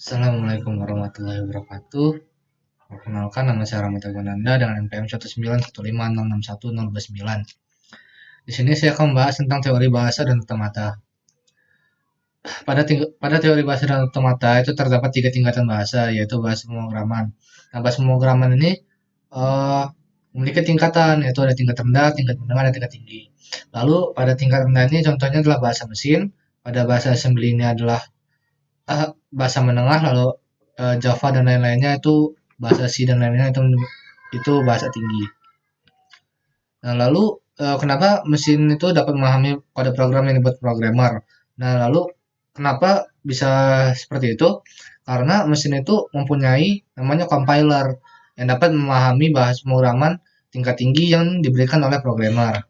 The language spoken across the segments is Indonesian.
Assalamualaikum warahmatullahi wabarakatuh. Perkenalkan, nama saya Rahmat Agunanda dengan NPM 191506109. Di sini saya akan membahas tentang teori bahasa dan otomata. Pada teori bahasa dan otomata itu terdapat tiga tingkatan bahasa, yaitu bahasa pemrograman. Nah, bahasa pemrograman ini eh, memiliki tingkatan, yaitu ada tingkat rendah, tingkat menengah, dan tingkat tinggi. Lalu pada tingkat rendah ini contohnya adalah bahasa mesin, pada bahasa assembly ini adalah bahasa menengah, lalu Java dan lain-lainnya itu bahasa C dan lain-lainnya itu bahasa tinggi. Nah, lalu kenapa mesin itu dapat memahami kode program yang dibuat programmer? Nah, lalu kenapa bisa seperti itu? Karena mesin itu mempunyai namanya compiler yang dapat memahami bahasa pemrograman tingkat tinggi yang diberikan oleh programmer.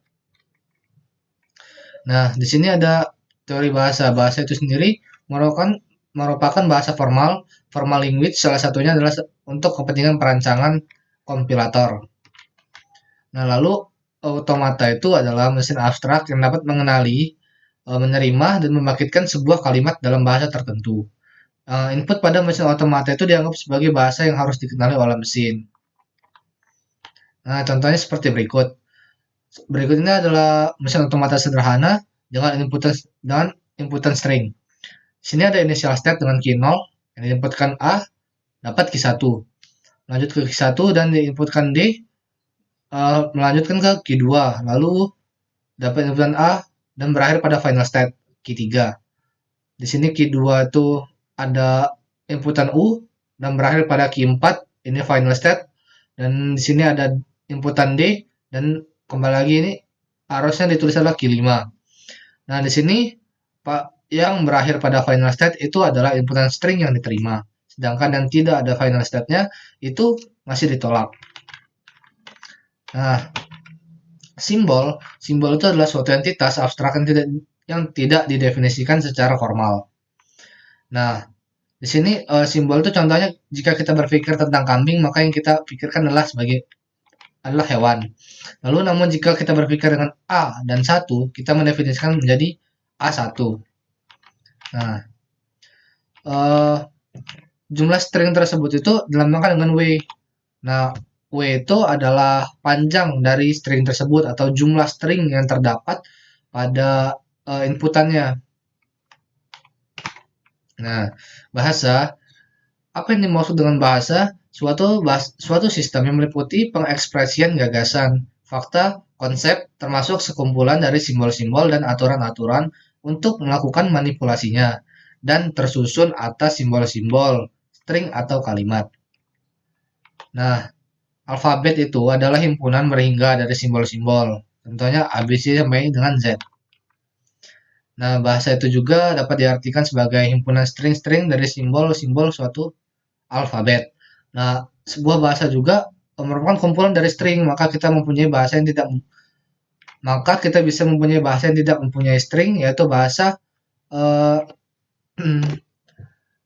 Nah, di sini ada teori bahasa. Bahasa itu sendiri merupakan bahasa formal, formal language, salah satunya adalah untuk kepentingan perancangan kompilator. Nah, lalu otomata itu adalah mesin abstrak yang dapat mengenali, menerima, dan membangkitkan sebuah kalimat dalam bahasa tertentu. Input pada mesin otomata itu dianggap sebagai bahasa yang harus dikenali oleh mesin. Nah, contohnya seperti berikut. Berikut ini adalah mesin otomata sederhana dengan inputan string. Di sini ada initial step dengan key 0, yang diinputkan A, dapat key 1. Lanjut ke key 1 dan diinputkan D, melanjutkan ke key 2. Lalu dapat inputan A dan berakhir pada final state, key 3. Di sini key 2 itu ada inputan U dan berakhir pada key 4, ini final state. Dan di sini ada inputan D dan kembali lagi ini harusnya ditulis adalah key 5. Nah, di sini Pak yang berakhir pada final state itu adalah inputan string yang diterima. Sedangkan yang tidak ada final state-nya itu masih ditolak. Nah, simbol itu adalah suatu entitas abstrak yang tidak didefinisikan secara formal. Nah, di sini simbol itu contohnya jika kita berpikir tentang kambing, maka yang kita pikirkan adalah hewan. Lalu namun jika kita berpikir dengan A dan 1, kita mendefinisikan menjadi A1. Nah, eh, jumlah string tersebut itu dilambangkan dengan W. Nah, W itu adalah panjang dari string tersebut atau jumlah string yang terdapat pada inputannya. Nah, bahasa, apa yang dimaksud dengan bahasa? Suatu sistem yang meliputi pengekspresian gagasan, fakta, konsep, termasuk sekumpulan dari simbol-simbol dan aturan-aturan untuk melakukan manipulasinya, dan tersusun atas simbol-simbol, string atau kalimat. Nah, alfabet itu adalah himpunan berhingga dari simbol-simbol, contohnya ABC sampai dengan Z. Nah, bahasa itu juga dapat diartikan sebagai himpunan string-string dari simbol-simbol suatu alfabet. Nah, sebuah bahasa juga merupakan kumpulan dari string, maka kita bisa mempunyai bahasa yang tidak mempunyai string, yaitu eh,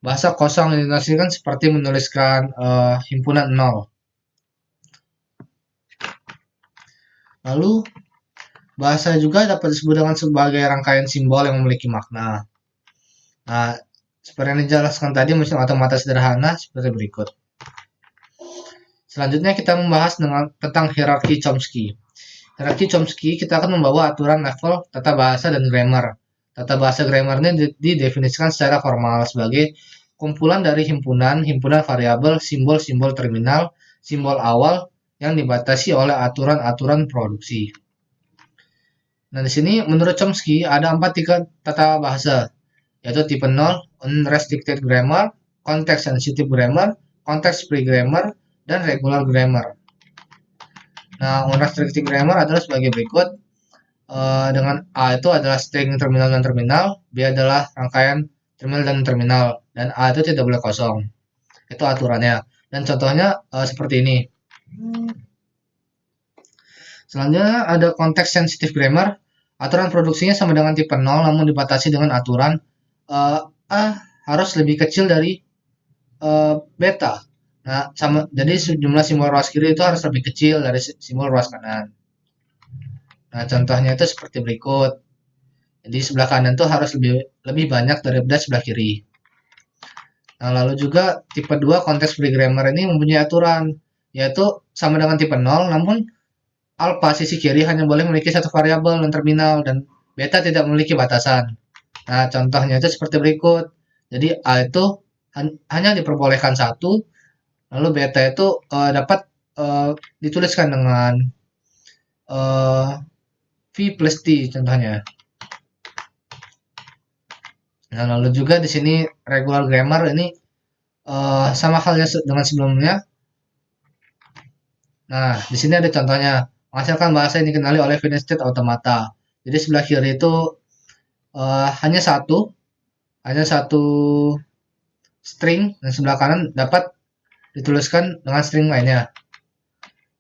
bahasa kosong yang dinasikan seperti menuliskan himpunan nol. Lalu bahasa juga dapat disebut dengan sebagai rangkaian simbol yang memiliki makna. Nah, seperti yang dijelaskan tadi, mesin otomata sederhana seperti berikut. Selanjutnya kita membahas tentang hierarki Chomsky. Hierarki Chomsky kita akan membawa aturan level tata bahasa dan grammar. Tata bahasa grammar ini didefinisikan secara formal sebagai kumpulan dari himpunan variabel, simbol-simbol terminal, simbol awal yang dibatasi oleh aturan-aturan produksi. Nah, di sini menurut Chomsky ada 4 tipe tata bahasa, yaitu tipe 0, unrestricted grammar, context sensitive grammar, context free grammar, dan regular grammar. Nah, unrestricted grammar adalah sebagai berikut. Dengan A itu adalah string terminal dan terminal, B adalah rangkaian terminal dan terminal, dan A itu tidak boleh kosong. Itu aturannya. Dan contohnya seperti ini. Selanjutnya ada konteks sensitive grammar. Aturan produksinya sama dengan tipe 0 namun dibatasi dengan aturan A harus lebih kecil dari beta. Nah, jadi jumlah simbol ruas kiri itu harus lebih kecil dari simbol ruas kanan. Nah, contohnya itu seperti berikut. Jadi sebelah kanan itu harus lebih banyak daripada sebelah kiri. Nah, lalu juga tipe 2 konteks free grammar ini mempunyai aturan, yaitu sama dengan tipe 0, namun alpha sisi kiri hanya boleh memiliki satu variabel non terminal dan beta tidak memiliki batasan. Nah, contohnya itu seperti berikut. Jadi A itu hanya diperbolehkan satu, lalu beta itu dapat dituliskan dengan V plus T contohnya. Nah, lalu juga di sini regular grammar ini sama halnya dengan sebelumnya. Nah, di sini ada contohnya. Menghasilkan bahasa yang dikenali oleh finished state automata. Jadi sebelah kiri itu hanya hanya satu string, dan sebelah kanan dapat dituliskan dengan string lainnya.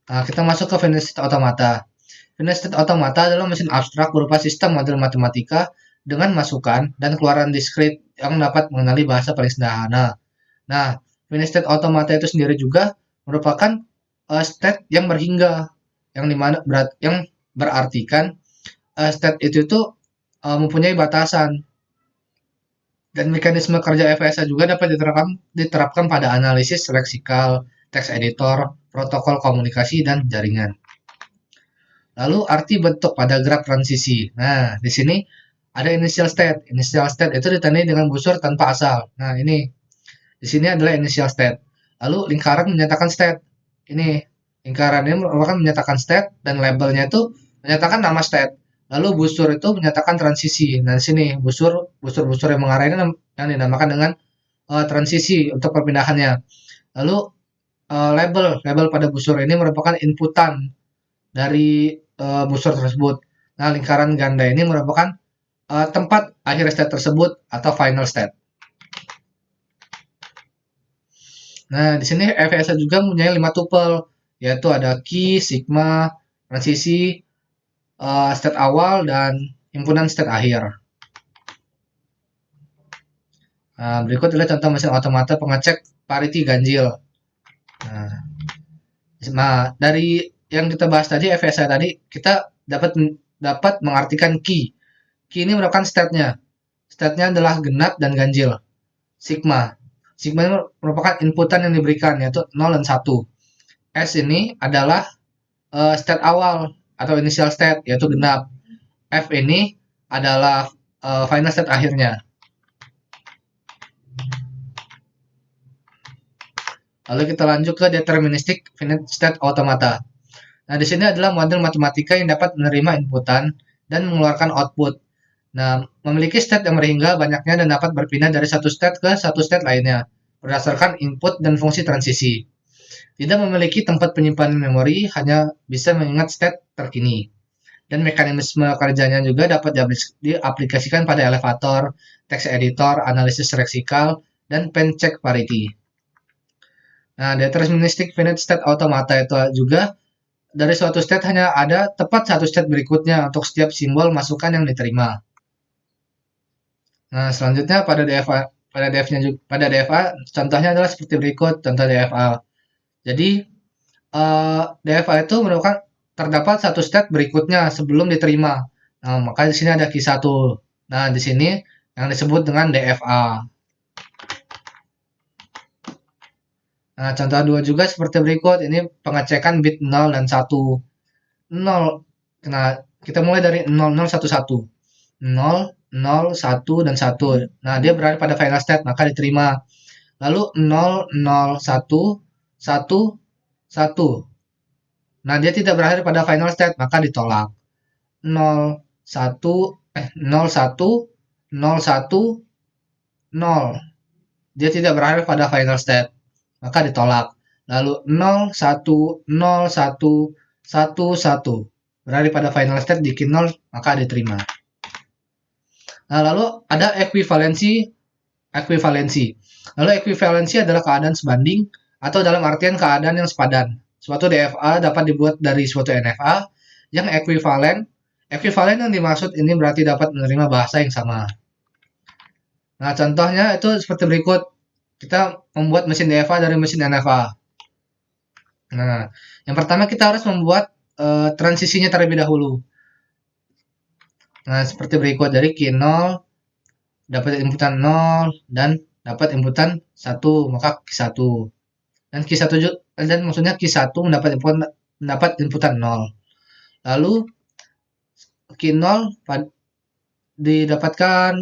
Nah, kita masuk ke finished state automata. Finished state automata adalah mesin abstrak berupa sistem model matematika dengan masukan dan keluaran diskrit yang dapat mengenali bahasa paling sederhana. Nah, finished state automata itu sendiri juga merupakan state yang berhingga, yang dimana yang berartikan state itu tuh mempunyai batasan, dan mekanisme kerja FSA juga dapat diterapkan pada analisis leksikal, teks editor, protokol komunikasi, dan jaringan. Lalu arti bentuk pada graf transisi. Nah, di sini ada initial state. Initial state itu ditandai dengan busur tanpa asal. Nah, ini di sini adalah initial state. Lalu lingkaran menyatakan state. Ini lingkaran ini merupakan menyatakan state, dan labelnya itu menyatakan nama state. Lalu busur itu menyatakan transisi. Nah, di sini busur-busur yang mengarah ini yang dinamakan dengan transisi untuk perpindahannya. Lalu label pada busur ini merupakan inputan dari busur tersebut. Nah, lingkaran ganda ini merupakan tempat akhir state tersebut atau final state. Nah, di sini FSA juga mempunyai 5 tuple, yaitu ada key, sigma, transisi, state awal, dan himpunan state akhir. Nah, berikut adalah contoh mesin otomata pengecek parity ganjil. Nah, dari yang kita bahas tadi, FSA tadi, kita dapat mengartikan key. Key ini merupakan state-nya. State-nya adalah genap dan ganjil. Sigma. Sigma ini merupakan inputan yang diberikan, yaitu 0 dan 1. S ini adalah state awal atau initial state, yaitu genap. F ini adalah final state akhirnya. Lalu kita lanjut ke deterministic finite state automata. Nah, di sini adalah model matematika yang dapat menerima inputan dan mengeluarkan output. Nah, memiliki state yang berhingga banyaknya dan dapat berpindah dari satu state ke satu state lainnya berdasarkan input dan fungsi transisi. Tidak memiliki tempat penyimpanan memori, hanya bisa mengingat state terkini. Dan mekanisme kerjanya juga dapat diaplikasikan pada elevator, text editor, analisis leksikal, dan pen check parity. Nah, deterministic finite state automata itu juga dari suatu state hanya ada tepat satu state berikutnya untuk setiap simbol masukan yang diterima. Nah, selanjutnya pada DFA contohnya adalah seperti berikut contoh DFA. Jadi DFA itu merupakan terdapat satu state berikutnya sebelum diterima. Nah, maka di sini ada Q1. Nah, di sini yang disebut dengan DFA. Nah, contoh 2 juga seperti berikut. Ini pengecekan bit 0 dan 1. 0. Nah, kita mulai dari 0, 0, 1, 1. 0, 0, 1, dan 1. Nah, dia berada pada final state, maka diterima. Lalu 0, 0, 1, 1, 1. Nah, dia tidak berakhir pada final state, maka ditolak. 0, 1, 0, 1, 0, 1, 0. Dia tidak berakhir pada final state, maka ditolak. Lalu 0, 1, 0, 1, 1, 1. Berada pada final state di 0, maka diterima. Nah, lalu ada ekuivalensi. Lalu ekuivalensi adalah keadaan sebanding atau dalam artian keadaan yang sepadan. Suatu DFA dapat dibuat dari suatu NFA yang ekuivalen. Ekuivalen yang dimaksud ini berarti dapat menerima bahasa yang sama. Nah, contohnya itu seperti berikut. Kita membuat mesin DFA dari mesin NFA. Nah, yang pertama kita harus membuat transisinya terlebih dahulu. Nah, seperti berikut. Dari Q0 dapat inputan 0 dan dapat inputan 1, maka Q1. Dan Q1 dan maksudnya Q1 mendapat inputan 0. Lalu Q0 didapatkan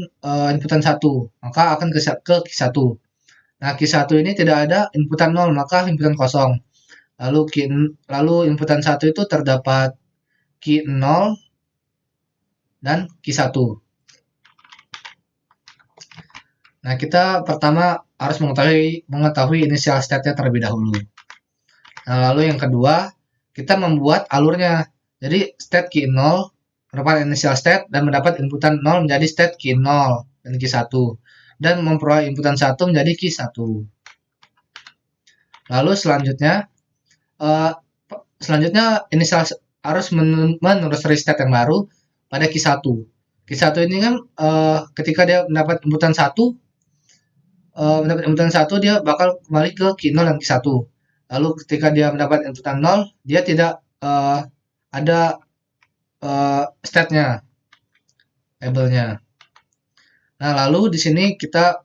inputan 1, maka akan ke Q1. Nah, Q1 ini tidak ada inputan 0, maka inputan kosong. Lalu inputan 1 itu terdapat Q0 dan Q1. Nah, kita pertama harus mengetahui initial state-nya terlebih dahulu. Nah, lalu yang kedua, kita membuat alurnya. Jadi, state Q0 merupakan initial state dan mendapat inputan 0 menjadi state Q0 dan Q1. Dan memperoleh inputan 1 menjadi Q1. Lalu selanjutnya initial harus menelusuri state yang baru pada Q1. Q1 ini kan ketika dia mendapat inputan 1, dia bakal kembali ke Q0 dan Q1. Lalu ketika dia mendapat inputan 0, dia tidak ada state-nya, labelnya. Nah, lalu di sini kita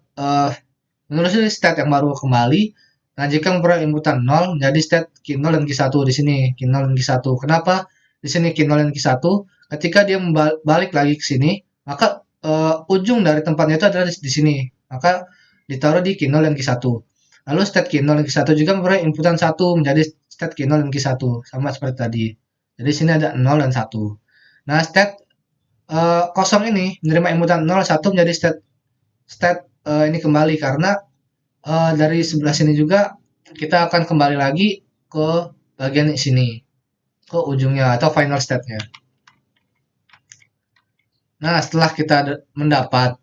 menelusuri state yang baru kembali. Nah, jika memperoleh inputan 0 menjadi state Q0 dan Q1 di sini, Q0 dan Q1. Kenapa di sini Q0 dan Q1? Ketika dia balik lagi ke sini, maka ujung dari tempatnya itu adalah di sini. Maka ditaruh di Q0 dan Q1. Lalu state Q0 dan Q1 juga memperoleh inputan 1 menjadi state Q0 dan Q1, sama seperti tadi. Jadi sini ada 0 dan 1. Nah, state kosong ini menerima inputan 0, 1 menjadi state ini kembali karena dari sebelah sini juga kita akan kembali lagi ke bagian sini, ke ujungnya atau final state-nya. Nah, setelah kita mendapat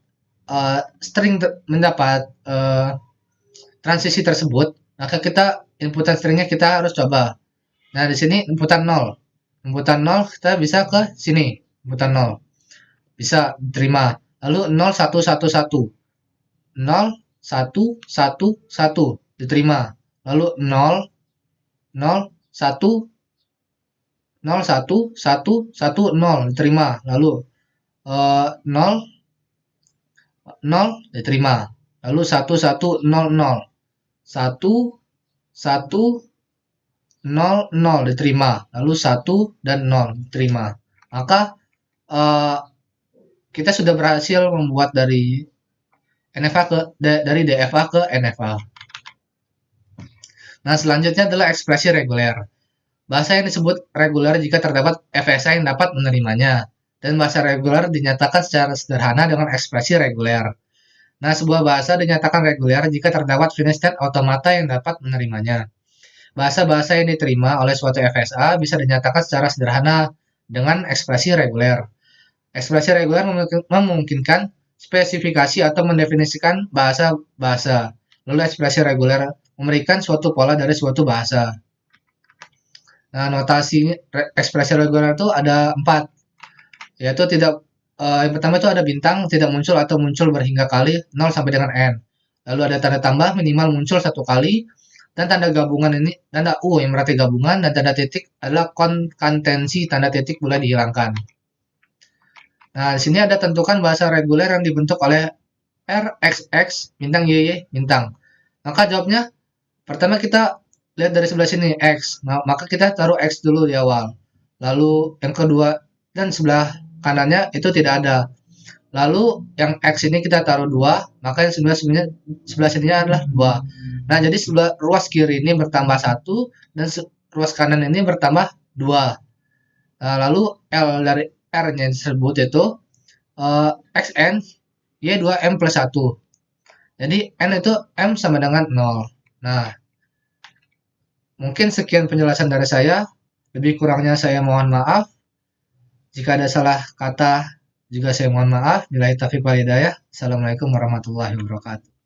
transisi tersebut, maka kita inputan stringnya kita harus coba. Nah, di sini inputan 0. Inputan 0 kita bisa ke sini, inputan 0. Bisa diterima. Lalu 0, 1, 1, 1. 0, 1, 1, 1 diterima. Lalu 0, 0, 1, 0, 1, 1, 1, 0 diterima. Lalu 0, 0 diterima. Lalu 1, 1, 0, 0. 1, 1, 0, 0 diterima. Lalu 1 dan 0 diterima. Maka kita sudah berhasil membuat dari DFA ke NFA. Nah, selanjutnya adalah ekspresi reguler. Bahasa yang disebut reguler jika terdapat FSA yang dapat menerimanya. Dan bahasa reguler dinyatakan secara sederhana dengan ekspresi reguler. Nah, sebuah bahasa dinyatakan reguler jika terdapat finished state automata yang dapat menerimanya. Bahasa-bahasa yang diterima oleh suatu FSA bisa dinyatakan secara sederhana dengan ekspresi reguler. Ekspresi reguler memungkinkan spesifikasi atau mendefinisikan bahasa-bahasa. Lalu ekspresi reguler memberikan suatu pola dari suatu bahasa. Nah, notasi ekspresi reguler itu ada 4, yaitu yang pertama itu ada bintang, tidak muncul atau muncul berhingga kali 0 sampai dengan n. Lalu ada tanda tambah minimal muncul 1 kali, dan tanda gabungan ini tanda U yang berarti gabungan, dan tanda titik adalah konkatensi, tanda titik boleh dihilangkan. Nah, di sini ada tentukan bahasa reguler yang dibentuk oleh RXX bintang YY bintang. Maka jawabnya pertama kita lihat dari sebelah sini X. Nah, maka kita taruh X dulu di awal. Lalu yang kedua dan sebelah kanannya itu tidak ada. Lalu yang X ini kita taruh 2, maka yang sebelah sininya adalah 2. Nah, jadi sebelah ruas kiri ini bertambah 1 dan ruas kanan ini bertambah 2. Nah, lalu L dari R-nya disebut itu XN Y2M plus 1. Jadi N itu M sama dengan 0. Nah, mungkin sekian penjelasan dari saya. Lebih kurangnya saya mohon maaf. Jika ada salah kata juga saya mohon maaf. Billahi taufiq wal hidayah. Assalamualaikum warahmatullahi wabarakatuh.